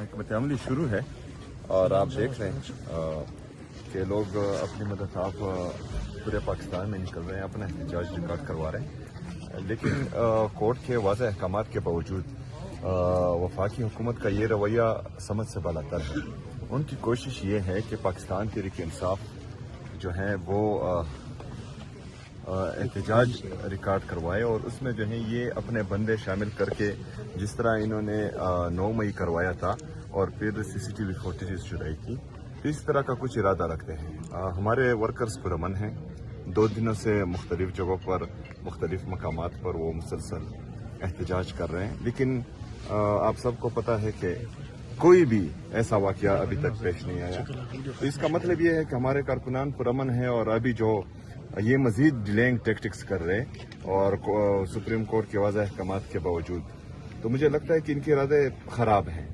حکمت عملی شروع ہے اور آپ دیکھ رہے ہیں کہ لوگ اپنی مدد آپ پورے پاکستان میں نکل رہے ہیں، اپنا احتجاج ریکارڈ کروا رہے ہیں، لیکن کورٹ کے واضح احکامات کے باوجود وفاقی حکومت کا یہ رویہ سمجھ سے بالاتر ہے۔ ان کی کوشش یہ ہے کہ پاکستان تحریک انصاف جو ہے وہ احتجاج ریکارڈ کروائے اور اس میں جو ہے یہ اپنے بندے شامل کر کے جس طرح انہوں نے 9 مئی کروایا تھا اور پھر CCTV فوٹیجز چرائی کی، اس طرح کا کچھ ارادہ رکھتے ہیں۔ ہمارے ورکرز پرامن ہیں، 2 دنوں سے مختلف جگہوں پر مختلف مقامات پر وہ مسلسل احتجاج کر رہے ہیں، لیکن آپ سب کو پتہ ہے کہ کوئی بھی ایسا واقعہ ابھی تک پیش نہیں آیا۔ تو اس کا مطلب یہ ہے کہ ہمارے کارکنان پرامن ہیں اور ابھی جو یہ مزید ڈیلینگ ٹیکٹکس کر رہے ہیں اور سپریم کورٹ کے واضح احکامات کے باوجود، تو مجھے لگتا ہے کہ ان کے ارادے خراب ہیں۔